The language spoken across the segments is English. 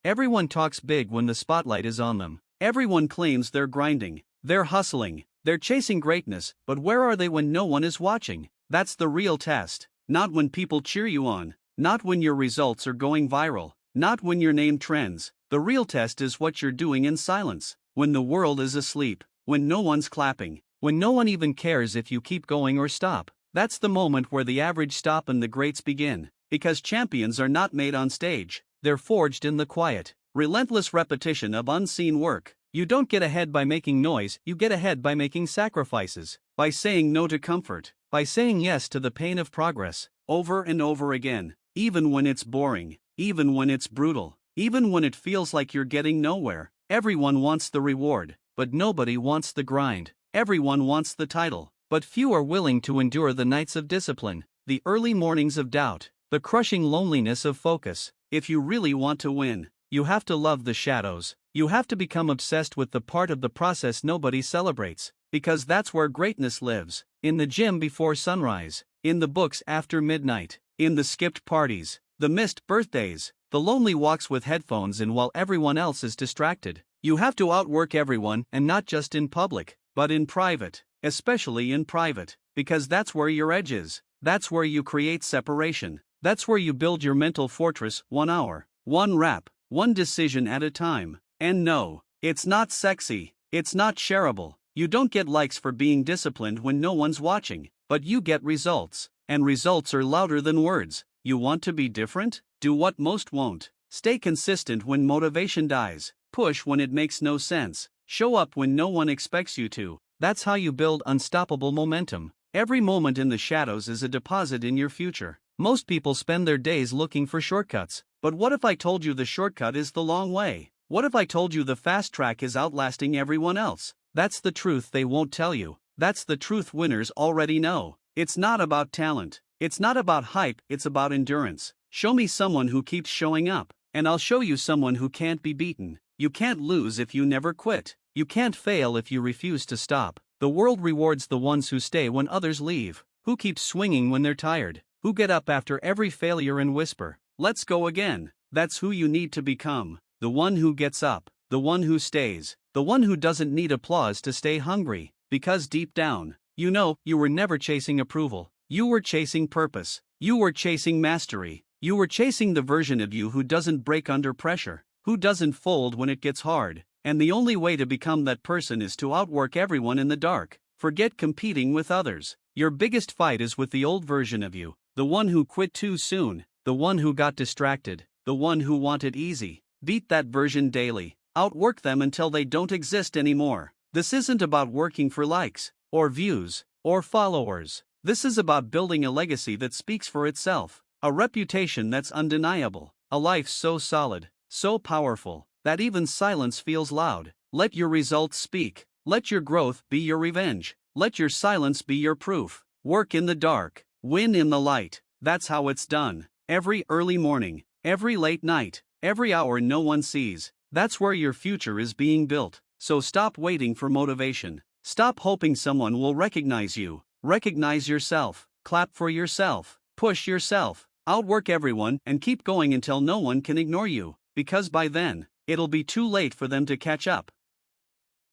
Everyone talks big when the spotlight is on them. Everyone claims they're grinding, they're hustling, they're chasing greatness, but where are they when no one is watching? That's the real test. Not when people cheer you on, not when your results are going viral, not when your name trends. The real test is what you're doing in silence, when the world is asleep, when no one's clapping, when no one even cares if you keep going or stop. That's the moment where the average stop and the greats begin. Because champions are not made on stage, they're forged in the quiet, relentless repetition of unseen work. You don't get ahead by making noise, you get ahead by making sacrifices, by saying no to comfort, by saying yes to the pain of progress, over and over again, even when it's boring, even when it's brutal, even when it feels like you're getting nowhere. Everyone wants the reward, but nobody wants the grind. Everyone wants the title, but few are willing to endure the nights of discipline, the early mornings of doubt, the crushing loneliness of focus. If you really want to win, you have to love the shadows. You have to become obsessed with the part of the process nobody celebrates, because that's where greatness lives. In the gym before sunrise, in the books after midnight, in the skipped parties, the missed birthdays, the lonely walks with headphones in while everyone else is distracted. You have to outwork everyone, and not just in public, but in private, especially in private, because that's where your edge is. That's where you create separation. That's where you build your mental fortress, 1 hour, 1 rap, 1 decision at a time. And no, it's not sexy, it's not shareable. You don't get likes for being disciplined when no one's watching, but you get results, and results are louder than words. You want to be different? Do what most won't. Stay consistent when motivation dies. Push when it makes no sense. Show up when no one expects you to. That's how you build unstoppable momentum. Every moment in the shadows is a deposit in your future. Most people spend their days looking for shortcuts. But what if I told you the shortcut is the long way? What if I told you the fast track is outlasting everyone else? That's the truth they won't tell you. That's the truth winners already know. It's not about talent. It's not about hype, it's about endurance. Show me someone who keeps showing up, and I'll show you someone who can't be beaten. You can't lose if you never quit. You can't fail if you refuse to stop. The world rewards the ones who stay when others leave, who keep swinging when they're tired, who get up after every failure and whisper, "Let's go again." That's who you need to become. The one who gets up, the one who stays, the one who doesn't need applause to stay hungry, because deep down, you know, you were never chasing approval. You were chasing purpose. You were chasing mastery. You were chasing the version of you who doesn't break under pressure, who doesn't fold when it gets hard. And the only way to become that person is to outwork everyone in the dark. Forget competing with others. Your biggest fight is with the old version of you, the one who quit too soon, the one who got distracted, the one who wanted easy. Beat that version daily. Outwork them until they don't exist anymore. This isn't about working for likes, or views, or followers. This is about building a legacy that speaks for itself, a reputation that's undeniable, a life so solid, so powerful, that even silence feels loud. Let your results speak. Let your growth be your revenge. Let your silence be your proof. Work in the dark. Win in the light. That's how it's done. Every early morning, every late night, every hour no one sees. That's where your future is being built. So stop waiting for motivation. Stop hoping someone will recognize you. Recognize yourself. Clap for yourself. Push yourself. Outwork everyone and keep going until no one can ignore you. Because by then, it'll be too late for them to catch up.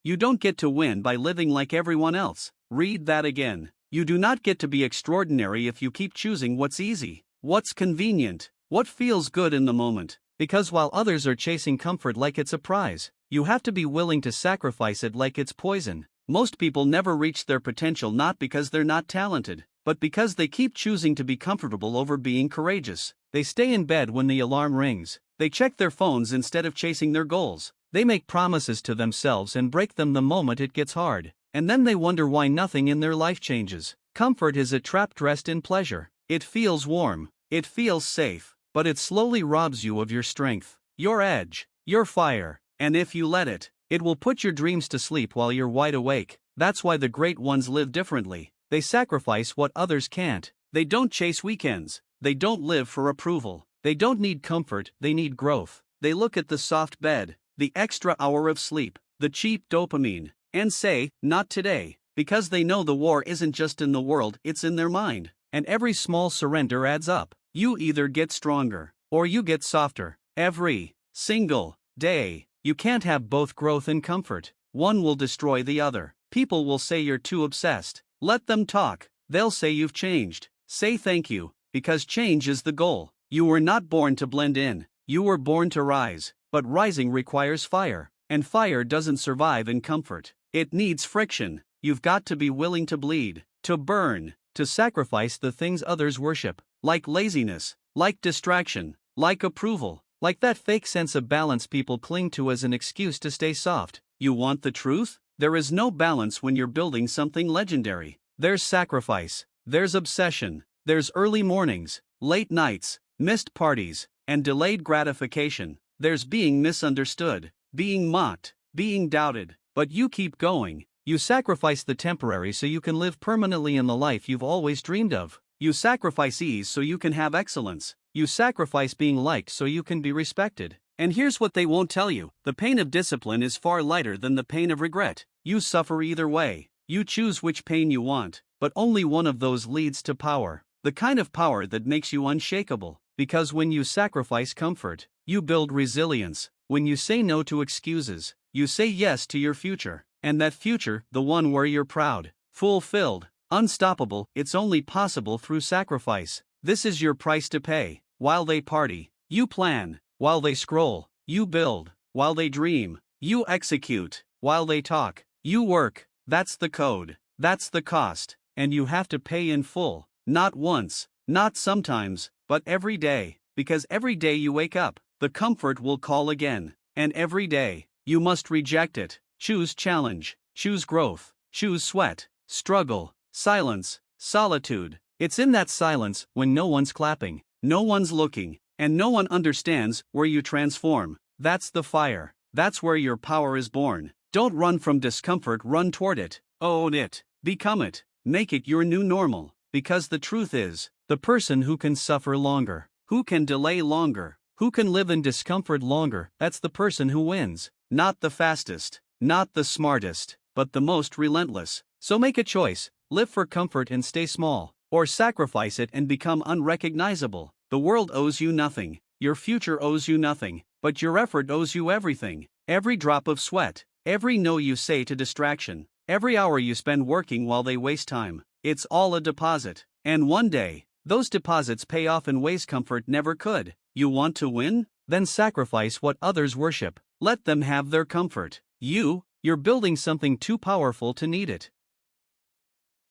You don't get to win by living like everyone else. Read that again. You do not get to be extraordinary if you keep choosing what's easy, what's convenient, what feels good in the moment. Because while others are chasing comfort like it's a prize, you have to be willing to sacrifice it like it's poison. Most people never reach their potential not because they're not talented, but because they keep choosing to be comfortable over being courageous. They stay in bed when the alarm rings. They check their phones instead of chasing their goals. They make promises to themselves and break them the moment it gets hard. And then they wonder why nothing in their life changes. Comfort is a trap dressed in pleasure. It feels warm. It feels safe. But it slowly robs you of your strength, your edge, your fire. And if you let it, it will put your dreams to sleep while you're wide awake. That's why the great ones live differently. They sacrifice what others can't. They don't chase weekends. They don't live for approval. They don't need comfort, they need growth. They look at the soft bed, the extra hour of sleep, the cheap dopamine, and say, "Not today," because they know the war isn't just in the world, it's in their mind. And every small surrender adds up. You either get stronger, or you get softer. Every single day. You can't have both growth and comfort. One will destroy the other. People will say you're too obsessed. Let them talk. They'll say you've changed. Say thank you, because change is the goal. You were not born to blend in. You were born to rise. But rising requires fire. And fire doesn't survive in comfort. It needs friction. You've got to be willing to bleed, to burn, to sacrifice the things others worship, like laziness, like distraction, like approval, like that fake sense of balance people cling to as an excuse to stay soft. You want the truth? There is no balance when you're building something legendary. There's sacrifice, there's obsession, there's early mornings, late nights, missed parties, and delayed gratification. There's being misunderstood, being mocked, being doubted, but you keep going. You sacrifice the temporary so you can live permanently in the life you've always dreamed of. You sacrifice ease so you can have excellence. You sacrifice being liked so you can be respected. And here's what they won't tell you: the pain of discipline is far lighter than the pain of regret. You suffer either way. You choose which pain you want, but only one of those leads to power. The kind of power that makes you unshakable. Because when you sacrifice comfort, you build resilience. When you say no to excuses, you say yes to your future. And that future, the one where you're proud, fulfilled, unstoppable, it's only possible through sacrifice. This is your price to pay. While they party, you plan. While they scroll, you build. While they dream, you execute. While they talk, you work. That's the code. That's the cost. And you have to pay in full. Not once, not sometimes, but every day. Because every day you wake up, the comfort will call again. And every day, you must reject it. Choose challenge, choose growth, choose sweat, struggle, silence, solitude. It's in that silence, when no one's clapping, no one's looking, and no one understands, where you transform. That's the fire. That's where your power is born. Don't run from discomfort, run toward it. Own it. Become it. Make it your new normal. Because the truth is, the person who can suffer longer, who can delay longer, who can live in discomfort longer, that's the person who wins. Not the fastest, not the smartest, but the most relentless. So make a choice: live for comfort and stay small, or sacrifice it and become unrecognizable. The world owes you nothing, your future owes you nothing, but your effort owes you everything. Every drop of sweat, every no you say to distraction, every hour you spend working while they waste time, it's all a deposit. And one day, those deposits pay off in ways comfort never could. You want to win? Then sacrifice what others worship. Let them have their comfort. You're building something too powerful to need it.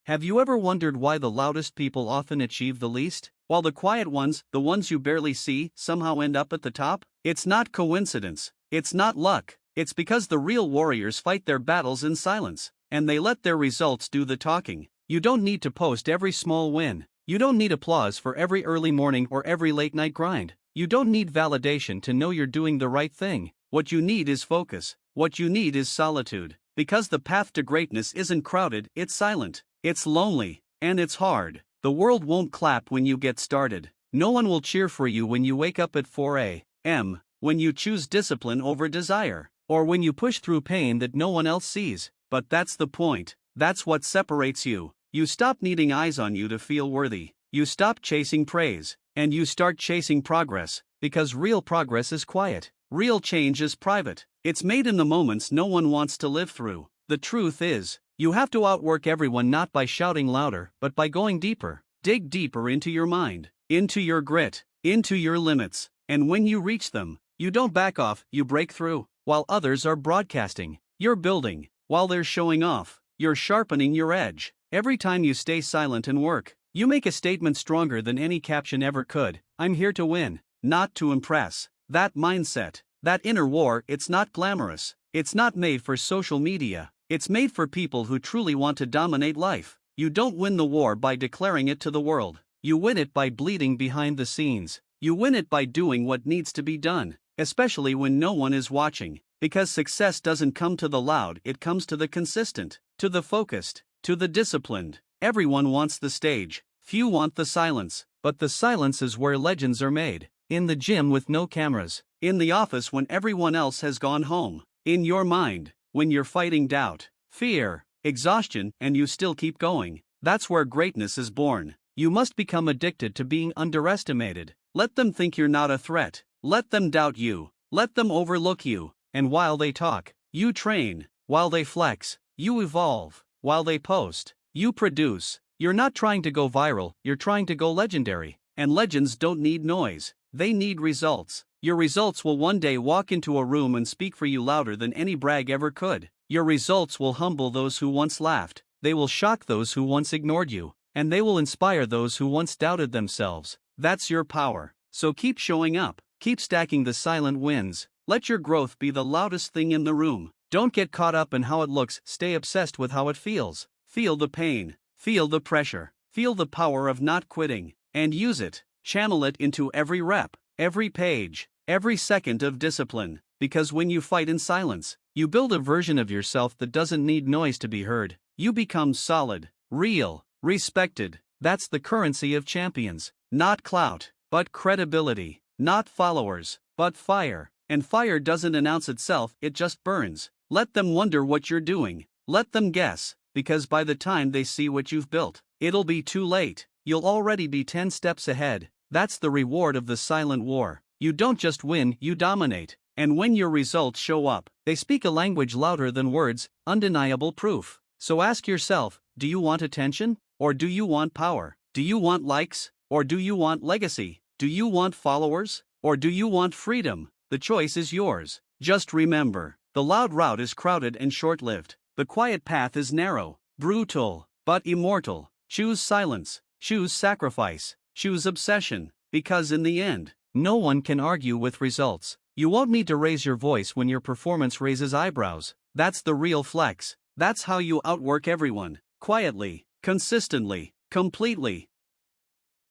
Have you ever wondered why the loudest people often achieve the least, while the quiet ones, the ones you barely see, somehow end up at the top? It's not coincidence. It's not luck. It's because the real warriors fight their battles in silence, and they let their results do the talking. You don't need to post every small win. You don't need applause for every early morning or every late night grind. You don't need validation to know you're doing the right thing. What you need is focus. What you need is solitude. Because the path to greatness isn't crowded, it's silent. It's lonely, and it's hard. The world won't clap when you get started. No one will cheer for you when you wake up at 4 a.m., when you choose discipline over desire, or when you push through pain that no one else sees. But that's the point. That's what separates you. You stop needing eyes on you to feel worthy. You stop chasing praise, and you start chasing progress, because real progress is quiet. Real change is private. It's made in the moments no one wants to live through. The truth is, you have to outwork everyone not by shouting louder, but by going deeper. Dig deeper into your mind, into your grit, into your limits. And when you reach them, you don't back off, you break through. While others are broadcasting, you're building. While they're showing off, you're sharpening your edge. Every time you stay silent and work, you make a statement stronger than any caption ever could. I'm here to win, not to impress. That mindset, that inner war, it's not glamorous. It's not made for social media. It's made for people who truly want to dominate life. You don't win the war by declaring it to the world. You win it by bleeding behind the scenes. You win it by doing what needs to be done, especially when no one is watching. Because success doesn't come to the loud, it comes to the consistent, to the focused, to the disciplined. Everyone wants the stage. Few want the silence. But the silence is where legends are made. In the gym with no cameras. In the office when everyone else has gone home. In your mind, when you're fighting doubt, fear, exhaustion, and you still keep going. That's where greatness is born. You must become addicted to being underestimated. Let them think you're not a threat. Let them doubt you. Let them overlook you, and while they talk, you train. While they flex, you evolve. While they post, you produce. You're not trying to go viral, you're trying to go legendary. And legends don't need noise, they need results. Your results will one day walk into a room and speak for you louder than any brag ever could. Your results will humble those who once laughed, they will shock those who once ignored you, and they will inspire those who once doubted themselves. That's your power. So keep showing up, keep stacking the silent wins. Let your growth be the loudest thing in the room. Don't get caught up in how it looks, stay obsessed with how it feels. Feel the pain, feel the pressure, feel the power of not quitting, and use it. Channel it into every rep, every page, every second of discipline. Because when you fight in silence, you build a version of yourself that doesn't need noise to be heard. You become solid, real, respected. That's the currency of champions. Not clout, but credibility. Not followers, but fire. And fire doesn't announce itself, it just burns. Let them wonder what you're doing. Let them guess, because by the time they see what you've built, it'll be too late. You'll already be 10 steps ahead. That's the reward of the silent war. You don't just win, you dominate. And when your results show up, they speak a language louder than words, undeniable proof. So ask yourself, do you want attention? Or do you want power? Do you want likes? Or do you want legacy? Do you want followers? Or do you want freedom? The choice is yours. Just remember, the loud route is crowded and short-lived. The quiet path is narrow, brutal, but immortal. Choose silence, choose sacrifice, choose obsession, because in the end, no one can argue with results. You won't need to raise your voice when your performance raises eyebrows. That's the real flex. That's how you outwork everyone. Quietly, consistently, completely.